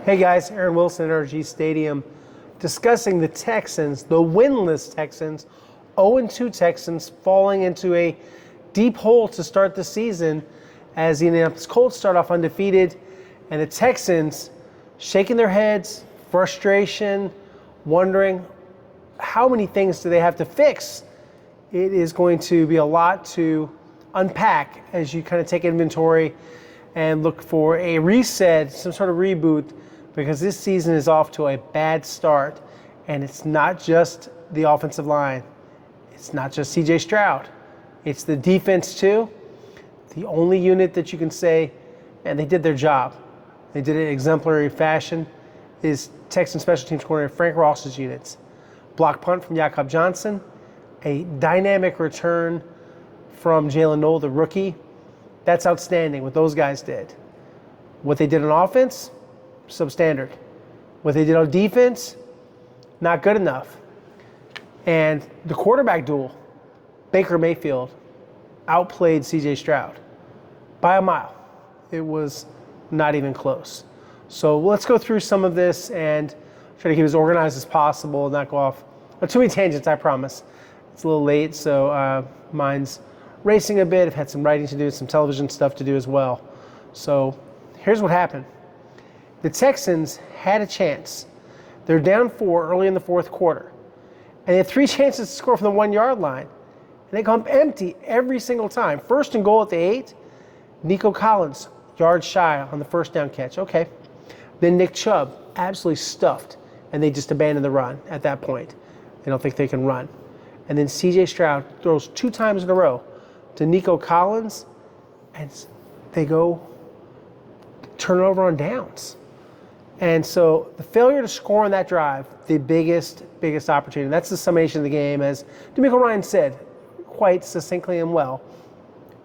Hey guys, Aaron Wilson, NRG Stadium, discussing the Texans, the winless Texans, 0-2 Texans falling into a deep hole to start the season as the Indianapolis Colts start off undefeated, and the Texans shaking their heads, frustration, wondering how many things do they have to fix. It is going to be a lot to unpack as you kind of take inventory and look for a reset, some sort of reboot, because this season is off to a bad start. And it's not just the offensive line. It's not just C.J. Stroud. It's the defense too. The only unit that you can say, and they did their job. They did it in exemplary fashion, is Texan special teams coordinator Frank Ross's units. Block punt from Jakob Johnson. A dynamic return from Jalen Noel, the rookie. That's outstanding what those guys did. What they did on offense, substandard. What they did on defense, not good enough. And the quarterback duel, Baker Mayfield outplayed C.J. Stroud by a mile. It was not even close. So let's go through some of this and try to keep it as organized as possible, not go off on too many tangents, I promise. It's a little late, so mine's racing a bit. I've had some writing to do, some television stuff to do as well. So here's what happened. The Texans had a chance. They're down 4 early in the fourth quarter. And they had 3 chances to score from the 1-yard line. And they come empty every single time. First and goal at the 8, Nico Collins, yard shy on the first down catch. Okay. Then Nick Chubb, absolutely stuffed. And they just abandon the run at that point. They don't think they can run. And then C.J. Stroud throws 2 times in a row to Nico Collins, and they go turn it over on downs. And so the failure to score on that drive, the biggest opportunity. That's the summation of the game, as DeMeco Ryan said quite succinctly and well.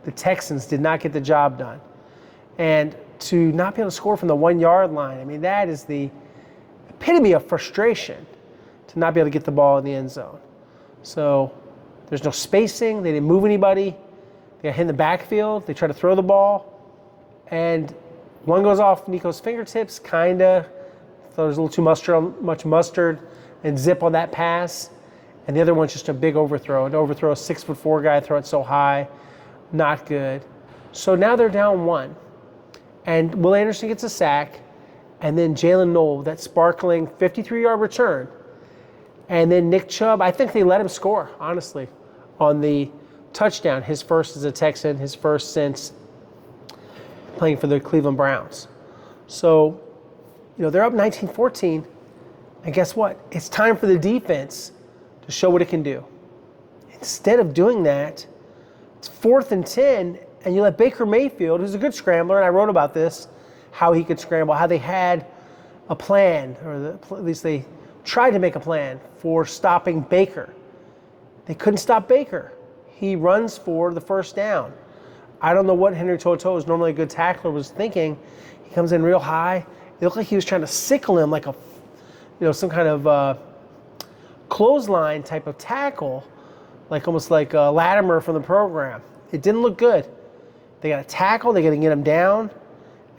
The Texans did not get the job done. And to not be able to score from the 1-yard line, I mean, that is the epitome of frustration, to not be able to get the ball in the end zone. So there's no spacing. They didn't move anybody. They got hit in the backfield. They try to throw the ball. And one goes off Nico's fingertips, kind of. Thought there was a little too much mustard and zip on that pass. And the other one's just a big overthrow. An overthrow, a 6'4" guy, throw it so high. Not good. So now they're down 1. And Will Anderson gets a sack. And then Jalen Noel, that sparkling 53-yard return. And then Nick Chubb, I think they let him score, honestly, on the touchdown. His first as a Texan, his first since playing for the Cleveland Browns. So, they're up 19-14. And guess what? It's time for the defense to show what it can do. Instead of doing that, it's 4th and 10, and you let Baker Mayfield, who's a good scrambler, and I wrote about this, how he could scramble, how they had a plan, or at least they tried to make a plan for stopping Baker. They couldn't stop Baker. He runs for the first down. I don't know what Henry To'oTo'o, who's normally a good tackler, was thinking. He comes in real high. It looked like he was trying to sickle him like some kind of clothesline type of tackle, almost like Latimer from the program. It didn't look good. They got a tackle. They got to get him down,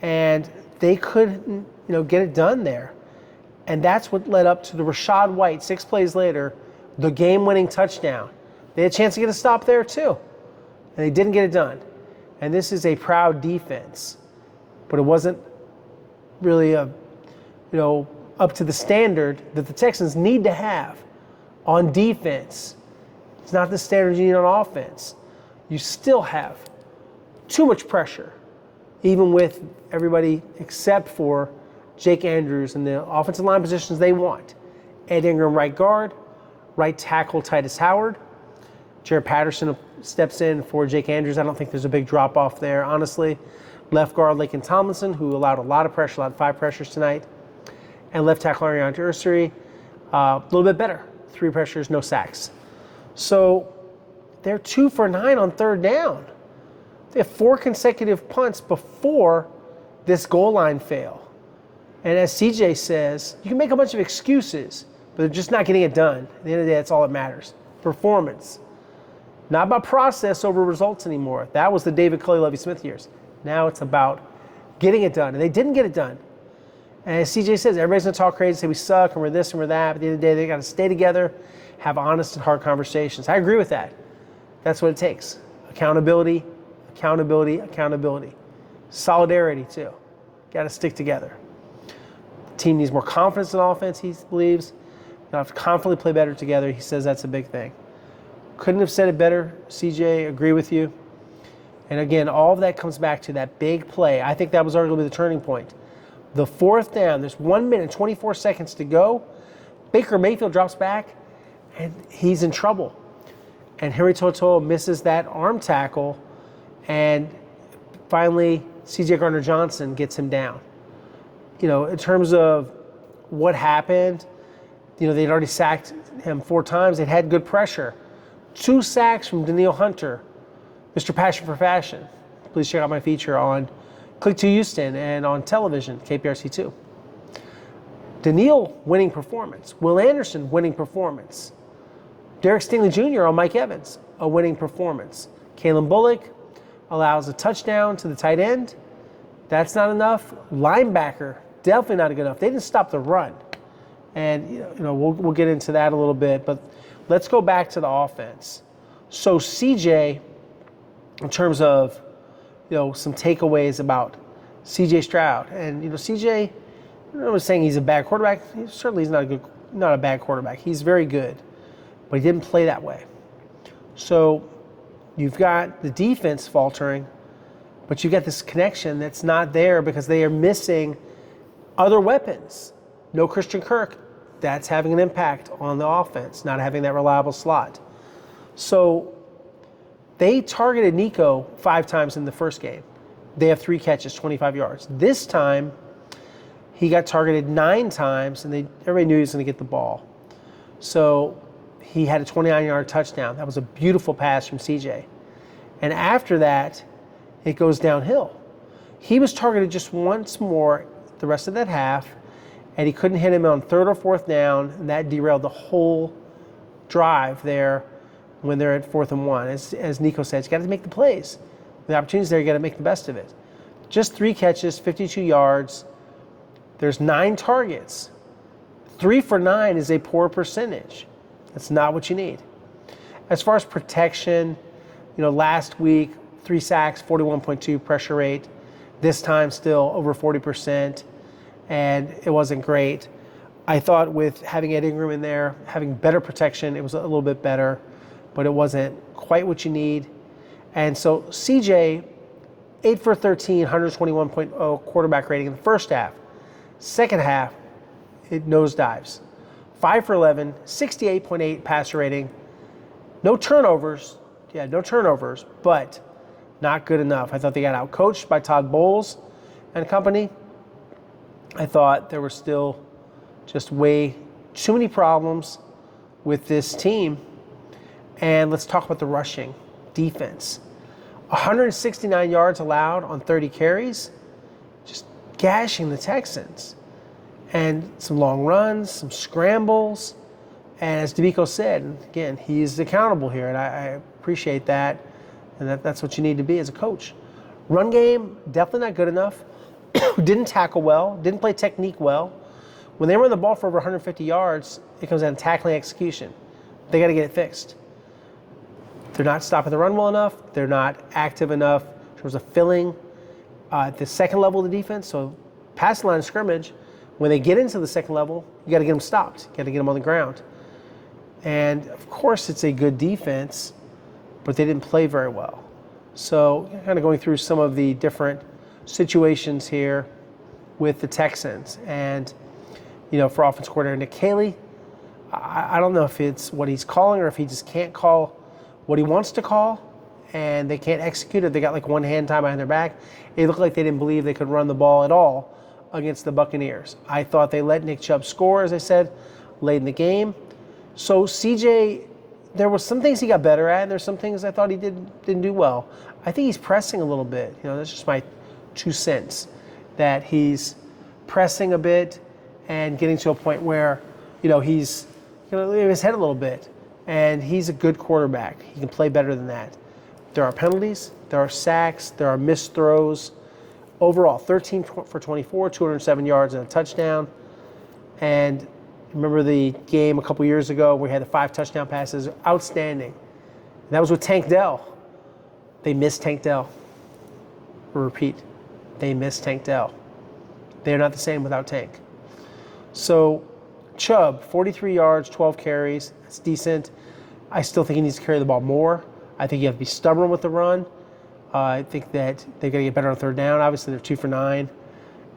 and they couldn't, get it done there. And that's what led up to the Rachaad White, 6 plays later, the game-winning touchdown. They had a chance to get a stop there too, and they didn't get it done. And this is a proud defense, but it wasn't really up to the standard that the Texans need to have on defense. It's not the standard you need on offense. You still have too much pressure, even with everybody except for Jake Andrews and the offensive line positions they want. Ed Ingram, right guard. Right tackle, Titus Howard. Jared Patterson steps in for Jake Andrews. I don't think there's a big drop-off there, honestly. Left guard, Laken Tomlinson, who allowed a lot of pressure, allowed 5 pressures tonight. And left tackle, Ariane Ursary, a little bit better. 3 pressures, no sacks. So they're 2 for 9 on 3rd down. They have 4 consecutive punts before this goal line fail. And as CJ says, you can make a bunch of excuses, but they're just not getting it done. At the end of the day, that's all that matters. Performance. Not about process over results anymore. That was the David Culley, Lovie Smith years. Now it's about getting it done. And they didn't get it done. And as CJ says, everybody's going to talk crazy, say we suck and we're this and we're that. But at the end of the day, they got to stay together, have honest and hard conversations. I agree with that. That's what it takes. Accountability, accountability, accountability. Solidarity, too. Got to stick together. The team needs more confidence in offense, he believes. They'll have to confidently play better together. He says that's a big thing. Couldn't have said it better, CJ. Agree with you. And again, all of that comes back to that big play. I think that was arguably the turning point. The fourth down, there's 1 minute and 24 seconds to go. Baker Mayfield drops back, and he's in trouble. And Henry To'oTo'o misses that arm tackle, and finally, C.J. Gardner-Johnson gets him down. In terms of what happened, they'd already sacked him 4 times. They'd had good pressure. 2 sacks from Danielle Hunter, Mr. Passion for Fashion. Please check out my feature on Click to Houston and on television, KPRC2. Danielle, winning performance. Will Anderson, winning performance. Derek Stingley Jr. on Mike Evans, a winning performance. Kalen Bullock allows a touchdown to the tight end. That's not enough. Linebacker, definitely not good enough. They didn't stop the run. And we'll get into that a little bit, but let's go back to the offense. So CJ, in terms of some takeaways about CJ Stroud, and CJ, I was saying he's a bad quarterback. He's not a bad quarterback. He's very good, but he didn't play that way. So you've got the defense faltering, but you've got this connection that's not there because they are missing other weapons. No Christian Kirk. That's having an impact on the offense, not having that reliable slot. So they targeted Nico 5 times in the first game. They have 3 catches, 25 yards. This time, he got targeted 9 times, and everybody knew he was going to get the ball. So he had a 29-yard touchdown. That was a beautiful pass from CJ. And after that, it goes downhill. He was targeted just once more the rest of that half, and he couldn't hit him on 3rd or 4th down, and that derailed the whole drive there when they're at 4th and 1. As Nico said, you got to make the plays. The opportunity's there, you got to make the best of it. Just 3 catches, 52 yards. There's 9 targets. 3 for 9 is a poor percentage. That's not what you need. As far as protection, last week, 3 sacks, 41.2 pressure rate. This time still over 40%. And it wasn't great. I thought with having Ed Ingram in there, having better protection, it was a little bit better, but it wasn't quite what you need. And so CJ, 8 for 13, 121.0 quarterback rating in the first half. Second half, it nosedives. 5 for 11, 68.8 passer rating. No turnovers. Yeah, no turnovers, but not good enough. I thought they got outcoached by Todd Bowles and company. I thought there were still just way too many problems with this team. And let's talk about the rushing defense. 169 yards allowed on 30 carries, just gashing the Texans. And some long runs, some scrambles. And as DeVico said, and again, he's accountable here, and I appreciate that. And that's what you need to be as a coach. Run game, definitely not good enough. Didn't tackle well, didn't play technique well. When they run the ball for over 150 yards, it comes down to tackling execution. They got to get it fixed. They're not stopping the run well enough. They're not active enough in terms of filling at the second level of the defense. So past the line of scrimmage, when they get into the second level, you got to get them stopped. You got to get them on the ground. And of course, it's a good defense, but they didn't play very well. So kind of going through some of the different situations here with the Texans. And, for offense coordinator Nick Caley, I don't know if it's what he's calling or if he just can't call what he wants to call and they can't execute it. They got like one hand tied behind their back. It looked like they didn't believe they could run the ball at all against the Buccaneers. I thought they let Nick Chubb score, as I said, late in the game. So CJ, there were some things he got better at, and there's some things I thought he didn't do well. I think he's pressing a little bit. That's just my 2 cents, that he's pressing a bit and getting to a point where, he's going to leave his head a little bit. And he's a good quarterback. He can play better than that. There are penalties, there are sacks, there are missed throws. Overall, 13 for 24, 207 yards and a touchdown. And remember the game a couple years ago where we had the 5 touchdown passes? Outstanding. And that was with Tank Dell. They missed Tank Dell. Repeat, they missed Tank Dell. They're not the same without Tank. So Chubb, 43 yards, 12 carries. That's decent. I still think he needs to carry the ball more. I think you have to be stubborn with the run. I think that they've got to get better on third down. Obviously, they're 2 for 9.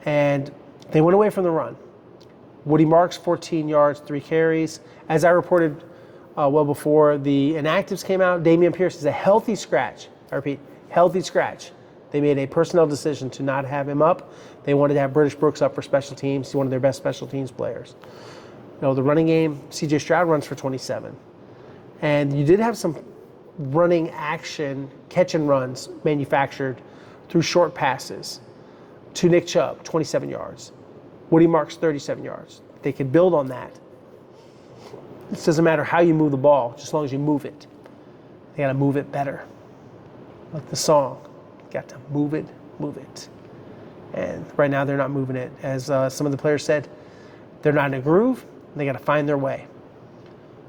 And they went away from the run. Woody Marks, 14 yards, 3 carries. As I reported well before the inactives came out, Dameon Pierce is a healthy scratch. I repeat, healthy scratch. They made a personnel decision to not have him up. They wanted to have British Brooks up for special teams. He's one of their best special teams players. The running game, C.J. Stroud runs for 27. And you did have some running action, catch and runs manufactured through short passes to Nick Chubb, 27 yards. Woody Marks, 37 yards. They could build on that. It doesn't matter how you move the ball, just as long as you move it. They got to move it better. Like the song, got to move it, move it. And right now they're not moving it. As some of the players said, they're not in a groove. They got to find their way.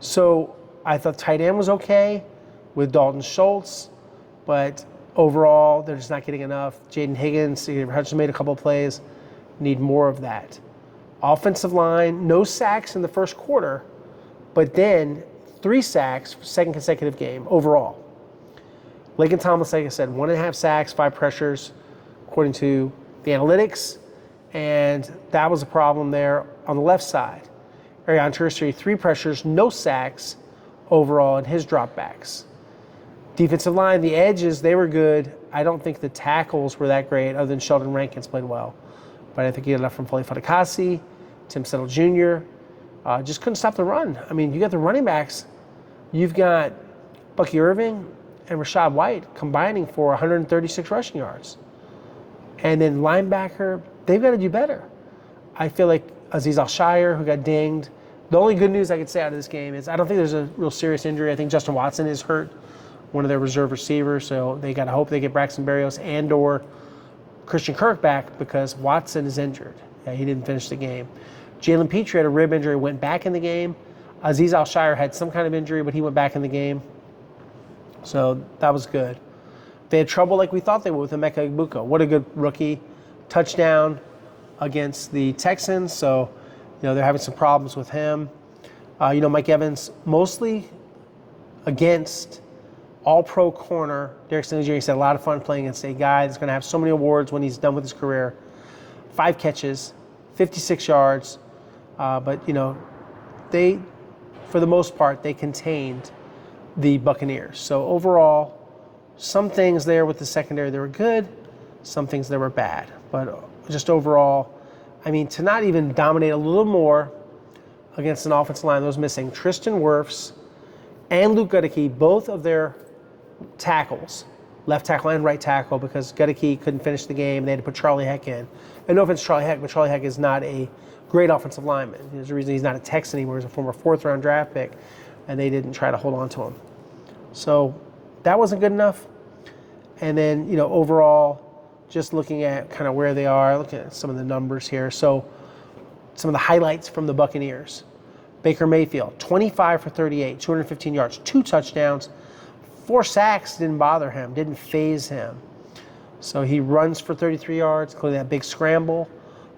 So I thought tight end was okay with Dalton Schultz, but overall they're just not getting enough. Jaden Higgins, Hutchinson made a couple of plays. Need more of that. Offensive line, no sacks in the first quarter, but then 3 sacks, second consecutive game overall. Laken Thomas, like I said, 1.5 sacks, 5 pressures, according to the analytics, and that was a problem there on the left side. Arion Tertiary, 3 pressures, no sacks overall in his dropbacks. Defensive line, the edges, they were good. I don't think the tackles were that great, other than Sheldon Rankins played well. But I think he got enough from Foley Fatukasi, Tim Settle Jr. Just couldn't stop the run. I mean, you got the running backs. You've got Bucky Irving and Rachaad White combining for 136 rushing yards. And then linebacker, they've got to do better. I feel like Azeez Al-Shire, who got dinged. The only good news I could say out of this game is I don't think there's a real serious injury. I think Justin Watson is hurt, one of their reserve receivers. So they got to hope they get Braxton Berrios and or Christian Kirk back because Watson is injured. Yeah, he didn't finish the game. Jalen Petrie had a rib injury, went back in the game. Azeez Al-Shire had some kind of injury, but he went back in the game. So that was good. They had trouble like we thought they would with Emeka Egbuka. What a good rookie. Touchdown against the Texans. So, they're having some problems with him. Mike Evans mostly against all-pro corner Derek Stingley Jr. He's had a lot of fun playing against a guy that's going to have so many awards when he's done with his career. 5 catches, 56 yards. But, they, for the most part, they contained the Buccaneers. So overall, some things there with the secondary that were good, some things that were bad. But just overall, to not even dominate a little more against an offensive line that was missing Tristan Wirfs and Luke Goedeke, both of their tackles, left tackle and right tackle, because Goedeke couldn't finish the game. They had to put Charlie Heck in. And no offense to Charlie Heck, but Charlie Heck is not a great offensive lineman. There's a reason he's not a Texan anymore. He's a former 4th-round draft pick, and they didn't try to hold on to him. So that wasn't good enough. And then, overall, just looking at kind of where they are, looking at some of the numbers here. So some of the highlights from the Buccaneers. Baker Mayfield, 25 for 38, 215 yards, 2 touchdowns, 4 sacks didn't bother him, didn't faze him. So he runs for 33 yards, including that big scramble.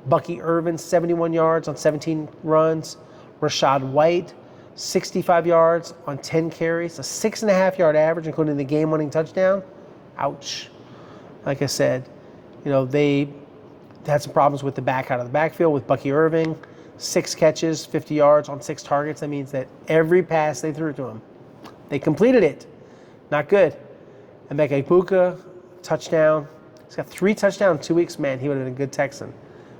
Bucky Irvin, 71 yards on 17 runs. Rachaad White, 65 yards on 10 carries, a 6.5-yard average, including the game-winning touchdown. Ouch. Like I said, they had some problems with the back out of the backfield with Bucky Irving. 6 catches, 50 yards on 6 targets. That means that every pass they threw to him, they completed it. Not good. Emeka Egbuka, touchdown. He's got 3 touchdowns in 2 weeks. Man, he would have been a good Texan.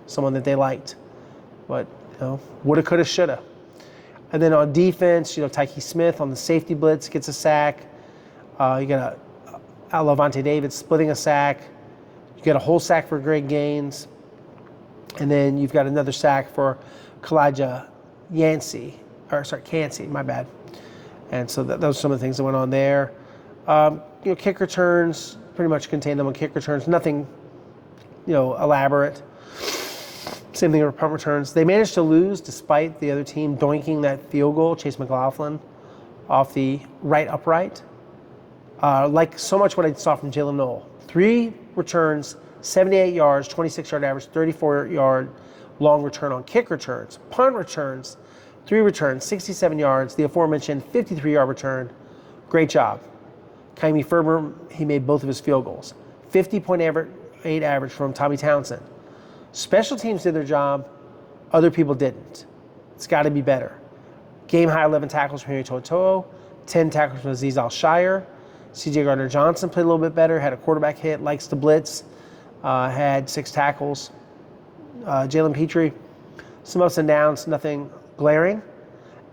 Someone that they liked. But, woulda, coulda, shoulda. And then on defense, Tyke Smith on the safety blitz gets a sack. You got Lavonte David splitting a sack. You get a whole sack for Greg Gaines. And then you've got another sack for Kalijah Kancey, my bad. And so those are some of the things that went on there. Kick returns, pretty much contained them on kick returns. Nothing elaborate. Same thing with punt returns. They managed to lose despite the other team doinking that field goal, Chase McLaughlin, off the right upright. Like so much what I saw from Jalen Noel. 3 returns, 78 yards, 26-yard average, 34-yard long return on kick returns. Punt returns, 3 returns, 67 yards, the aforementioned 53-yard return. Great job. Kaimi Ferber, he made both of his field goals. 50.8 average from Tommy Townsend. Special teams did their job. Other people didn't. It's got to be better. Game high 11 tackles from Henry To'oTo'o, 10 tackles from Azeez Al-Shire. C.J. Gardner-Johnson played a little bit better, had a quarterback hit, likes to blitz, had 6 tackles. Jalen Petrie, some ups and downs, nothing glaring.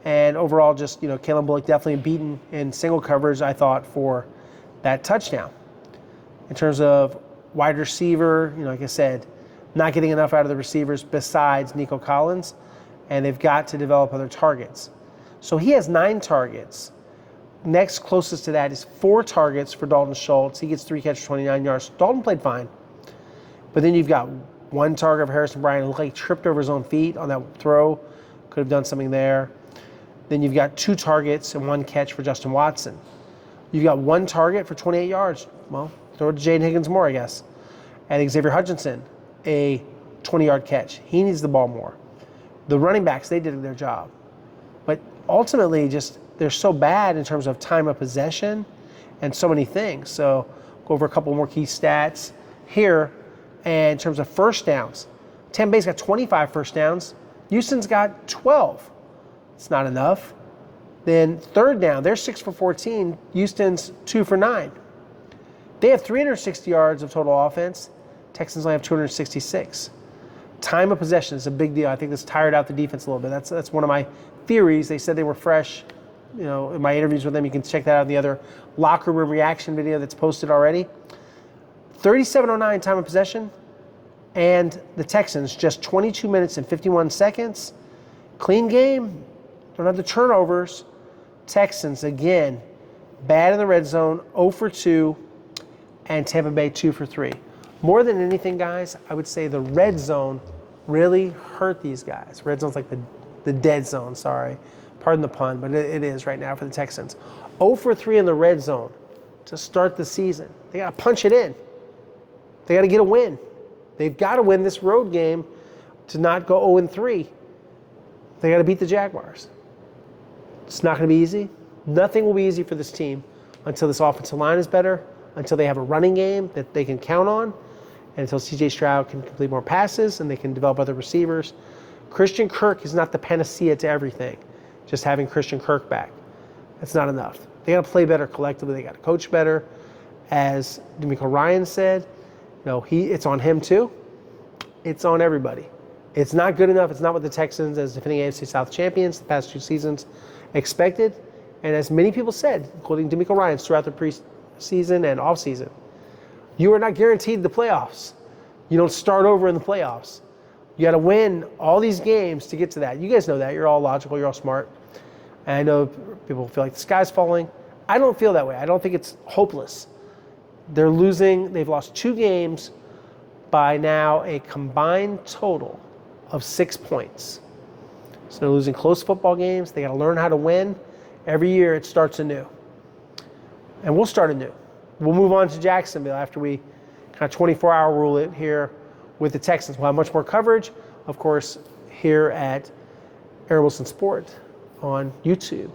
And overall, just, Kalen Bullock definitely beaten in single coverage, I thought, for that touchdown. In terms of wide receiver, like I said, not getting enough out of the receivers besides Nico Collins, and they've got to develop other targets. So he has 9 targets. Next closest to that is 4 targets for Dalton Schultz. He gets 3 catches, 29 yards. Dalton played fine. But then you've got 1 target of Harrison Bryant who looked like he tripped over his own feet on that throw. Could have done something there. Then you've got 2 targets and 1 catch for Justin Watson. You've got 1 target for 28 yards. Well, throw it to Jaden Higgins more, I guess. And Xavier Hutchinson, a 20-yard catch. He needs the ball more. The running backs, they did their job. But ultimately, just they're so bad in terms of time of possession and so many things. So go over a couple more key stats here. And in terms of first downs, Tampa Bay's got 25 first downs. Houston's got 12. It's not enough. Then third down, they're 6 for 14. Houston's 2 for 9. They have 360 yards of total offense. Texans only have 266. Time of possession is a big deal. I think this tired out the defense a little bit. That's one of my theories. They said they were fresh. In my interviews with them, you can check that out in the other locker room reaction video that's posted already. 37:09 time of possession, and the Texans just 22 minutes and 51 seconds. Clean game. Don't have the turnovers. Texans, again, bad in the red zone, 0 for 2, and Tampa Bay 2 for 3. More than anything, guys, I would say the red zone really hurt these guys. Red zone's like the dead zone, sorry. Pardon the pun, but it is right now for the Texans. 0 for 3 in the red zone to start the season. They got to punch it in. They got to get a win. They've got to win this road game to not go 0-3. They got to beat the Jaguars. It's not going to be easy. Nothing will be easy for this team until this offensive line is better, until they have a running game that they can count on, and until C.J. Stroud can complete more passes and they can develop other receivers. Christian Kirk is not the panacea to everything. Just having Christian Kirk back, that's not enough. They got to play better collectively. They got to coach better. As DeMeco Ryans said, it's on him too. It's on everybody. It's not good enough. It's not what the Texans, as defending AFC South champions the past 2 seasons, expected. And as many people said, including DeMeco Ryans throughout the preseason and offseason, you are not guaranteed the playoffs. You don't start over in the playoffs. You got to win all these games to get to that. You guys know that. You're all logical. You're all smart. And I know people feel like the sky's falling. I don't feel that way. I don't think it's hopeless. They're losing. They've lost 2 games by now a combined total of 6 points. So they're losing close football games. They got to learn how to win. Every year it starts anew. And we'll start anew. We'll move on to Jacksonville after we kind of 24-hour rule it here with the Texans. We'll have much more coverage, of course, here at Aaron Wilson Sport on YouTube,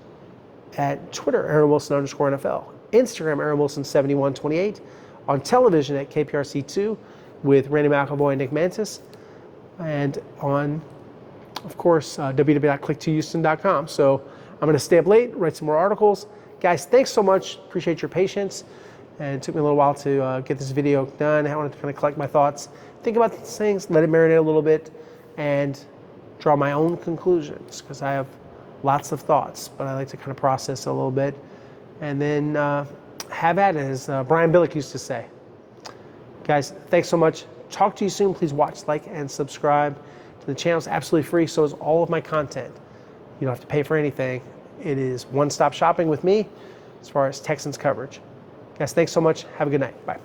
at Twitter, Aaron Wilson _NFL, Instagram, Aaron Wilson 7128, on television at KPRC2 with Randy McElvoy and Nick Mantis, and on, of course, www.click2houston.com. So I'm going to stay up late, write some more articles. Guys, thanks so much. Appreciate your patience. And it took me a little while to get this video done. I wanted to kind of collect my thoughts, think about these things, let it marinate a little bit, and draw my own conclusions, because I have lots of thoughts, but I like to kind of process a little bit. And then have at it, as Brian Billick used to say. Guys, thanks so much. Talk to you soon. Please watch, like, and subscribe to the channel. It's absolutely free, so is all of my content. You don't have to pay for anything. It is one-stop shopping with me as far as Texans coverage. Guys, thanks so much. Have a good night. Bye.